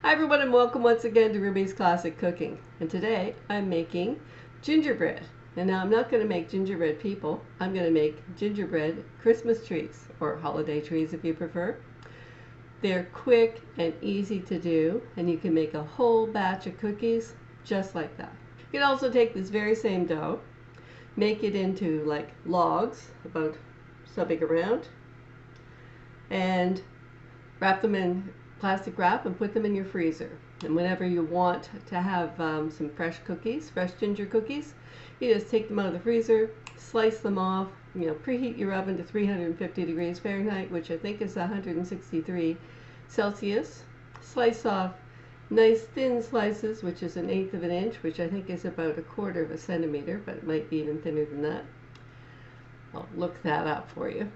Hi everyone and welcome once again to Ruby's Classic Cooking. And today I'm making gingerbread. And now I'm not going to make gingerbread people. I'm going to make gingerbread Christmas trees, or holiday trees if you prefer. They're quick and easy to do, and you can make a whole batch of cookies just like that. You can also take this very same dough, make it into like logs about so big around, and wrap them in plastic wrap and put them in your freezer. And whenever you want to have some fresh cookies, fresh ginger cookies, you just take them out of the freezer, slice them off, preheat your oven to 350 degrees Fahrenheit, which I think is 163 Celsius. Slice off nice thin slices, which is 1/8 of an inch, which I think is about 1/4 of a centimeter, but it might be even thinner than that. I'll look that up for you.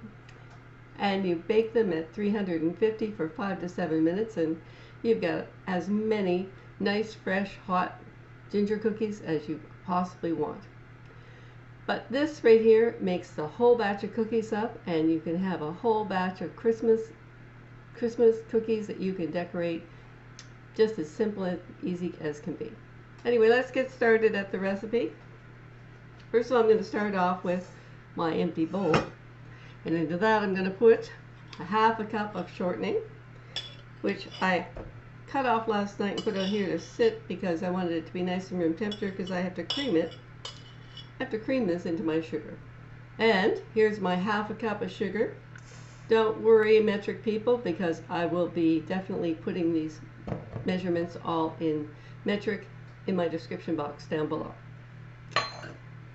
And you bake them at 350 for 5 to 7 minutes, and you've got as many nice, fresh, hot ginger cookies as you possibly want. But this right here makes the whole batch of cookies up, and you can have a whole batch of Christmas cookies that you can decorate just as simple and easy as can be. Anyway, let's get started at the recipe. First of all, I'm going to start off with my empty bowl. And into that I'm going to put 1/2 cup of shortening, which I cut off last night and put out here to sit because I wanted it to be nice and room temperature, because I have to cream it. I have to cream this into my sugar. And here's my 1/2 cup of sugar. Don't worry, metric people, because I will be definitely putting these measurements all in metric in my description box down below.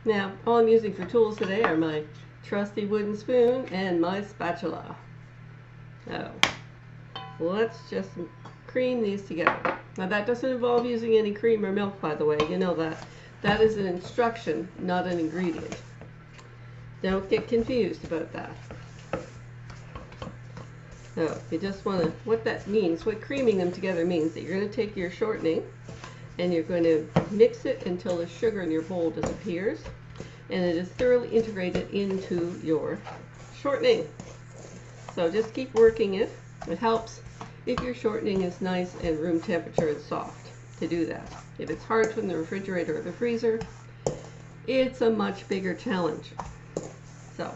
Now, all I'm using for tools today are my trusty wooden spoon and my spatula. So let's just cream these together. Now that doesn't involve using any cream or milk, by the way. You know that. That is an instruction, not an ingredient. Don't get confused about that. So you just want to, what that means, what creaming them together means, that you're going to take your shortening and you're going to mix it until the sugar in your bowl disappears, and it is thoroughly integrated into your shortening. So just keep working it. It helps if your shortening is nice and room temperature and soft to do that. If it's hard from the refrigerator or the freezer, it's a much bigger challenge. So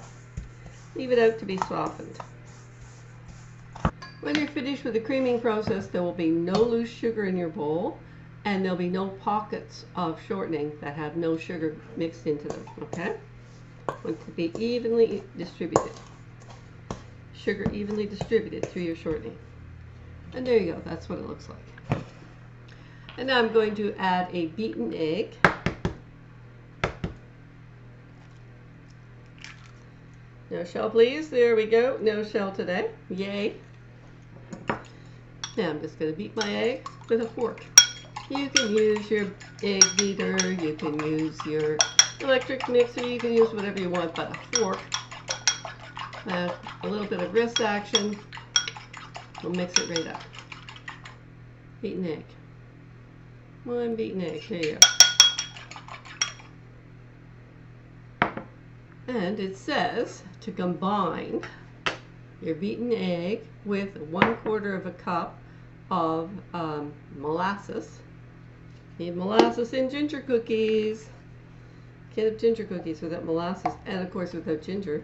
leave it out to be softened. When you're finished with the creaming process, there will be no loose sugar in your bowl, and there'll be no pockets of shortening that have no sugar mixed into them, okay? Want it to be evenly distributed. Sugar evenly distributed through your shortening. And there you go, that's what it looks like. And now I'm going to add a beaten egg. No shell, please. There we go. No shell today. Yay. Now I'm just going to beat my egg with a fork. You can use your egg beater, you can use your electric mixer, you can use whatever you want, but a fork, a little bit of wrist action, will mix it right up. Beaten egg. One beaten egg, there you go. And it says to combine your beaten egg with 1/4 of a cup of molasses. Need molasses in ginger cookies. Can't have ginger cookies without molasses, and of course without ginger.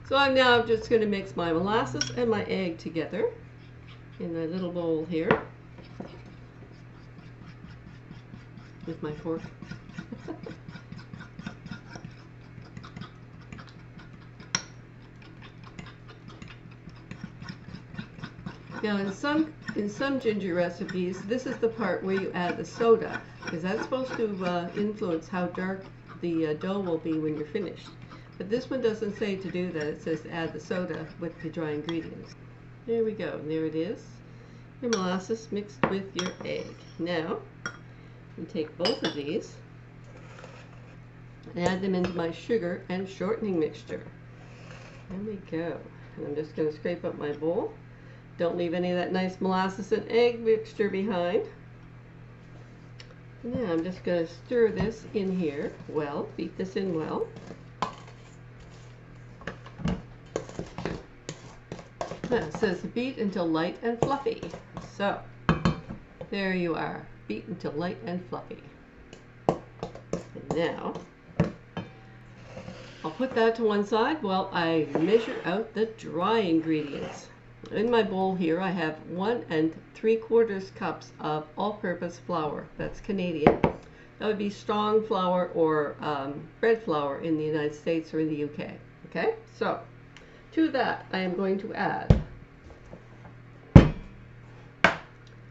So I'm now just going to mix my molasses and my egg together in a little bowl here with my fork. Now in some ginger recipes, this is the part where you add the soda, because that's supposed to influence how dark the dough will be when you're finished. But this one doesn't say to do that. It says to add the soda with the dry ingredients. There we go. There it is. Your molasses mixed with your egg. Now, you take both of these and add them into my sugar and shortening mixture. There we go. And I'm just going to scrape up my bowl. Don't leave any of that nice molasses and egg mixture behind. Now I'm just going to stir this in here well, beat this in well. It says beat until light and fluffy. So there you are, beat until light and fluffy. And now I'll put that to one side while I measure out the dry ingredients. In my bowl here I have 1 3/4 cups of all-purpose flour. That's Canadian. That would be strong flour or bread flour in the United States or in the UK. Okay, so to that I am going to add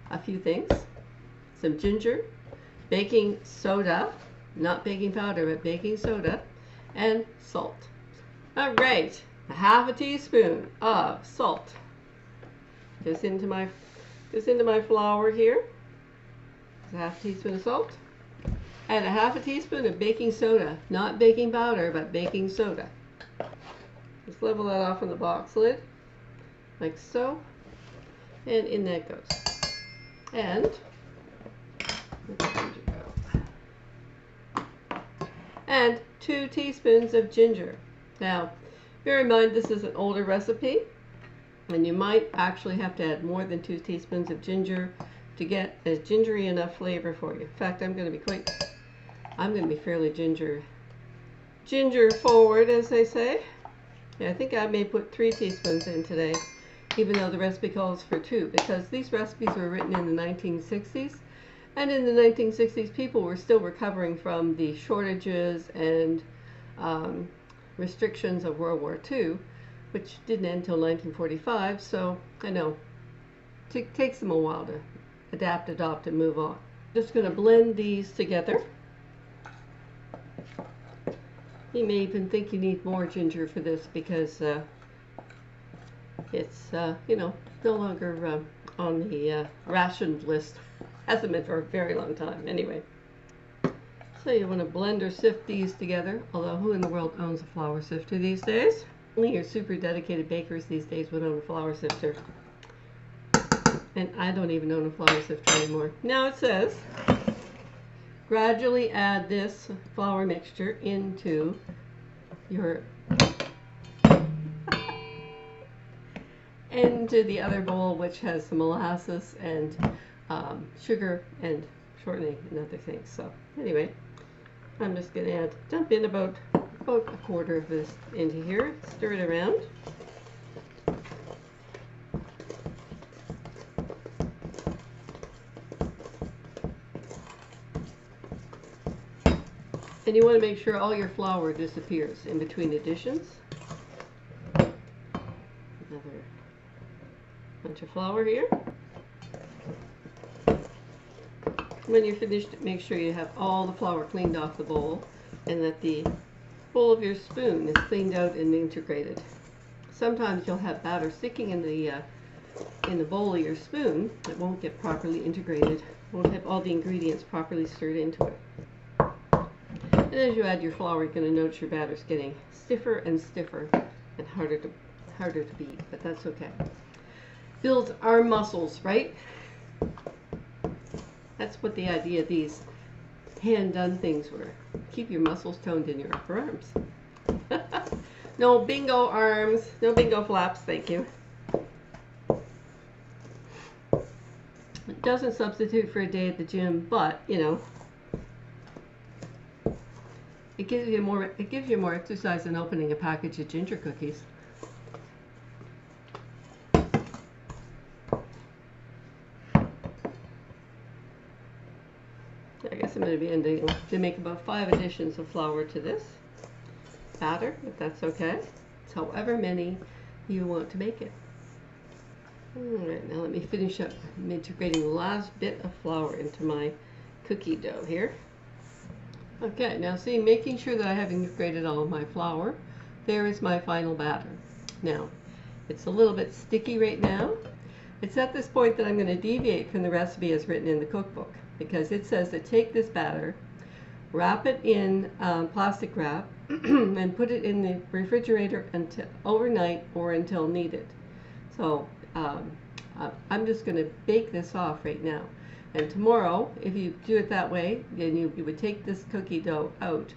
a few things. Some ginger, baking soda, not baking powder, but baking soda, and salt. All right, a 1/2 teaspoon of salt goes into my flour here. A 1/2 teaspoon of salt, and a 1/2 teaspoon of baking soda, not baking powder, but baking soda. Just level that off on the box lid, like so, and in that goes. And and 2 teaspoons of ginger. Now, bear in mind this is an older recipe, and you might actually have to add more than 2 teaspoons of ginger to get a gingery enough flavor for you. In fact, I'm going to be fairly ginger forward, as they say. Yeah, I think I may put 3 teaspoons in today, even though the recipe calls for 2, because these recipes were written in the 1960s. And in the 1960s, people were still recovering from the shortages and restrictions of World War II, which didn't end until 1945. So I know it takes them a while to adapt, adopt, and move on. Just going to blend these together. You may even think you need more ginger for this because it's no longer on the rationed list. Hasn't been for a very long time anyway. So you want to blend or sift these together, although who in the world owns a flour sifter these days? Only your super dedicated bakers these days would own a flour sifter. And I don't even own a flour sifter anymore. Now it says, gradually add this flour mixture into your into the other bowl, which has some molasses and sugar and shortening and other things. So anyway, I'm just going to dump in about a 1/4 of this into here, stir it around. And you want to make sure all your flour disappears in between additions. Another bunch of flour here. When you're finished, make sure you have all the flour cleaned off the bowl and that the bowl of your spoon is cleaned out and integrated. Sometimes you'll have batter sticking in the bowl of your spoon that won't get properly integrated, won't have all the ingredients properly stirred into it. And as you add your flour, you're going to notice your batter's getting stiffer and stiffer and harder to beat, but that's okay. Builds arm muscles, right? That's what the idea of these hand-done things were. Keep your muscles toned in your upper arms. No bingo arms, no bingo flaps, thank you. It doesn't substitute for a day at the gym, but you know, it gives you more exercise than opening a package of ginger cookies. I guess I'm going to be ending to make about 5 additions of flour to this batter, but that's okay. It's however many you want to make it. Alright, now let me finish up integrating the last bit of flour into my cookie dough here. Okay, now see, making sure that I have integrated all of my flour, there is my final batter. Now, it's a little bit sticky right now. It's at this point that I'm going to deviate from the recipe as written in the cookbook, because it says to take this batter, wrap it in plastic wrap, and put it in the refrigerator until overnight or until needed. So I'm just going to bake this off right now. And tomorrow, if you do it that way, then you would take this cookie dough out.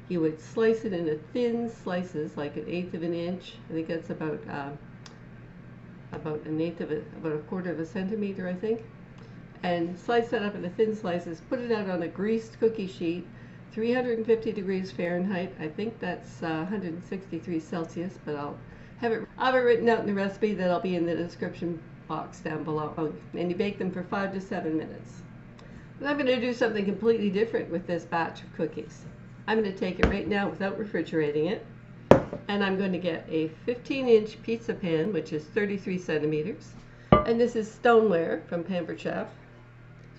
You would slice it into thin slices, like 1/8 of an inch. I think that's about about about a quarter of a centimeter, I think. And slice that up into thin slices, put it out on a greased cookie sheet, 350 degrees Fahrenheit. I think that's 163 Celsius, but I'll have it written out in the recipe that'll be in the description box down below. Oh, and you bake them for 5 to 7 minutes. But I'm going to do something completely different with this batch of cookies. I'm going to take it right now without refrigerating it, and I'm going to get a 15-inch pizza pan, which is 33 centimeters. And this is stoneware from Pampered Chef,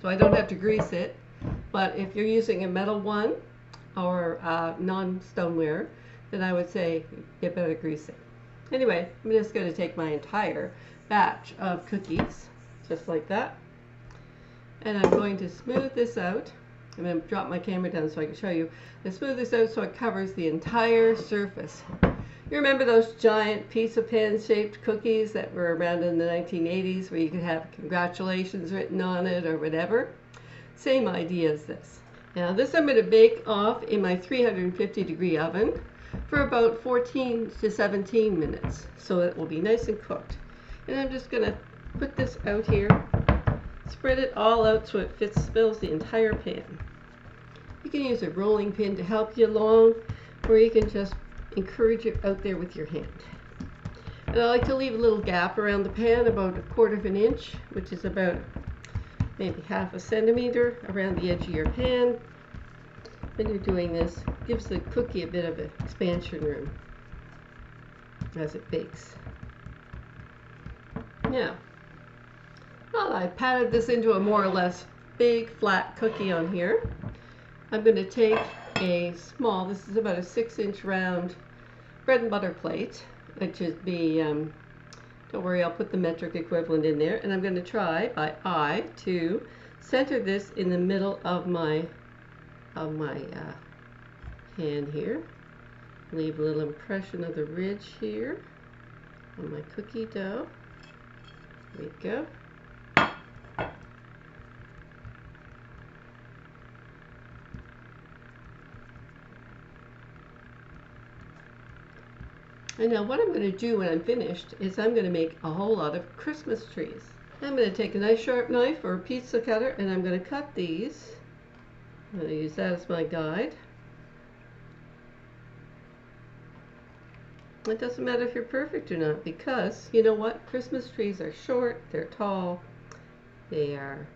so I don't have to grease it. But if you're using a metal one or non-stoneware, then I would say you better grease it. Anyway, I'm just going to take my entire batch of cookies, just like that. And I'm going to smooth this out. I'm going to drop my camera down so I can show you. And smooth this out so it covers the entire surface. You remember those giant pizza pan shaped cookies that were around in the 1980s where you could have congratulations written on it or whatever? Same idea as this. Now this I'm going to bake off in my 350 degree oven for about 14 to 17 minutes, so it will be nice and cooked. And I'm just going to put this out here, spread it all out so it fills the entire pan. You can use a rolling pin to help you along, or you can just encourage it out there with your hand. And I like to leave a little gap around the pan, about a quarter of an inch, which is about maybe half a centimeter around the edge of your pan. When you're doing this, it gives the cookie a bit of an expansion room as it bakes. Now, well, I patted this into a more or less big flat cookie on here. I'm going to take a small, this is about a 6-inch round bread and butter plate, which would be, don't worry, I'll put the metric equivalent in there, and I'm going to try by eye to center this in the middle of my pan here. Leave a little impression of the ridge here on my cookie dough. There we go. And now what I'm going to do when I'm finished is I'm going to make a whole lot of Christmas trees. I'm going to take a nice sharp knife or a pizza cutter and I'm going to cut these. I'm going to use that as my guide. It doesn't matter if you're perfect or not, because you know what? Christmas trees are short, they're tall, they are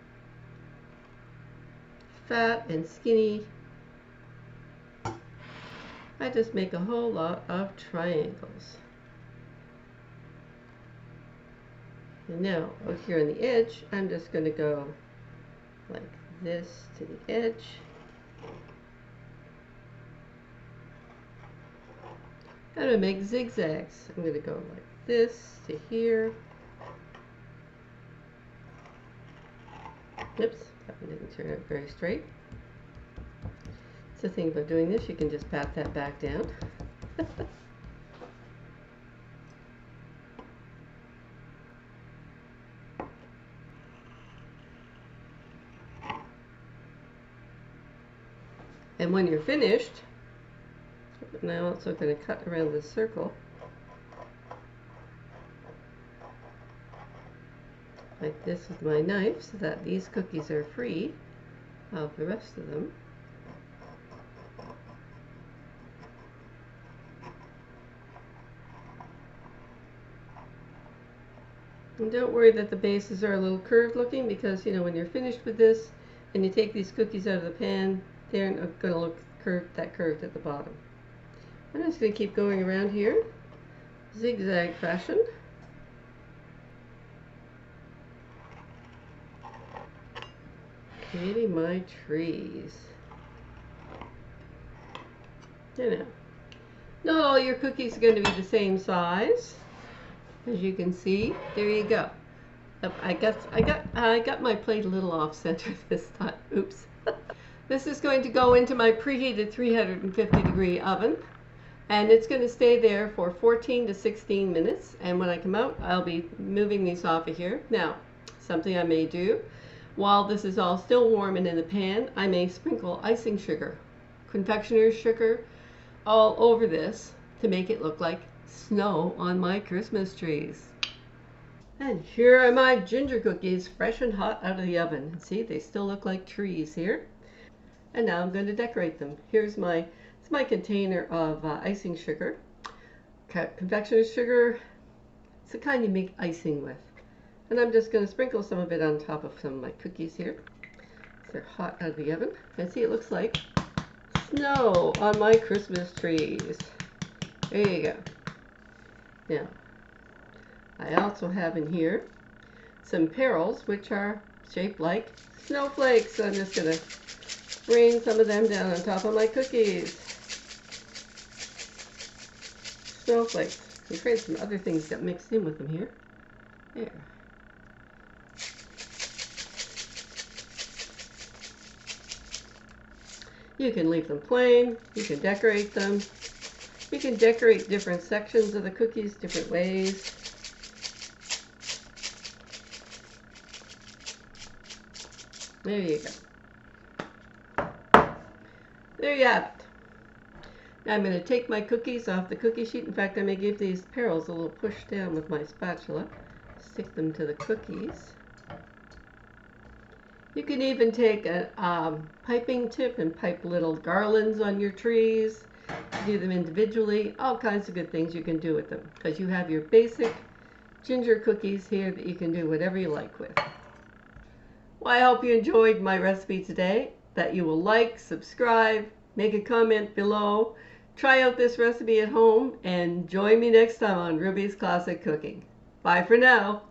fat and skinny. I just make a whole lot of triangles. And now, out here on the edge, I'm just going to go like this to the edge. I'm going to make zigzags. I'm going to go like this to here. Oops, that one didn't turn out very straight. It's the thing about doing this, you can just pat that back down. And when you're finished, and I'm also going to cut around this circle like this with my knife so that these cookies are free of the rest of them. And don't worry that the bases are a little curved looking, because you know when you're finished with this and you take these cookies out of the pan, they're going to look curved at the bottom. I'm just going to keep going around here, zigzag fashion. Creating my trees. You know, not all your cookies are going to be the same size. As you can see, there you go. I got my plate a little off center this time. Oops. This is going to go into my preheated 350 degree oven, and it's going to stay there for 14 to 16 minutes. And when I come out, I'll be moving these off of here. Now, something I may do, while this is all still warm and in the pan, I may sprinkle icing sugar, confectioner's sugar, all over this to make it look like snow on my Christmas trees. And here are my ginger cookies, fresh and hot out of the oven. See, they still look like trees here. And now I'm going to decorate them. It's my container of icing sugar. Confectioners sugar, it's the kind you make icing with. And I'm just going to sprinkle some of it on top of some of my cookies here. They're hot out of the oven. And see, it looks like snow on my Christmas trees. There you go. Now, I also have in here some perils, which are shaped like snowflakes. So I'm just going to rain some of them down on top of my cookies. Snowflakes. I'm afraid some other things got mixed in with them here. There. You can leave them plain. You can decorate them. You can decorate different sections of the cookies different ways. There you go. There you have it. Now I'm going to take my cookies off the cookie sheet. In fact, I may give these perils a little push down with my spatula. Stick them to the cookies. You can even take a piping tip and pipe little garlands on your trees. Do them individually. All kinds of good things you can do with them, because you have your basic ginger cookies here that you can do whatever you like with. Well, I hope you enjoyed my recipe today, that you will like, subscribe, make a comment below, try out this recipe at home, and join me next time on Ruby's Classic Cooking. Bye for now.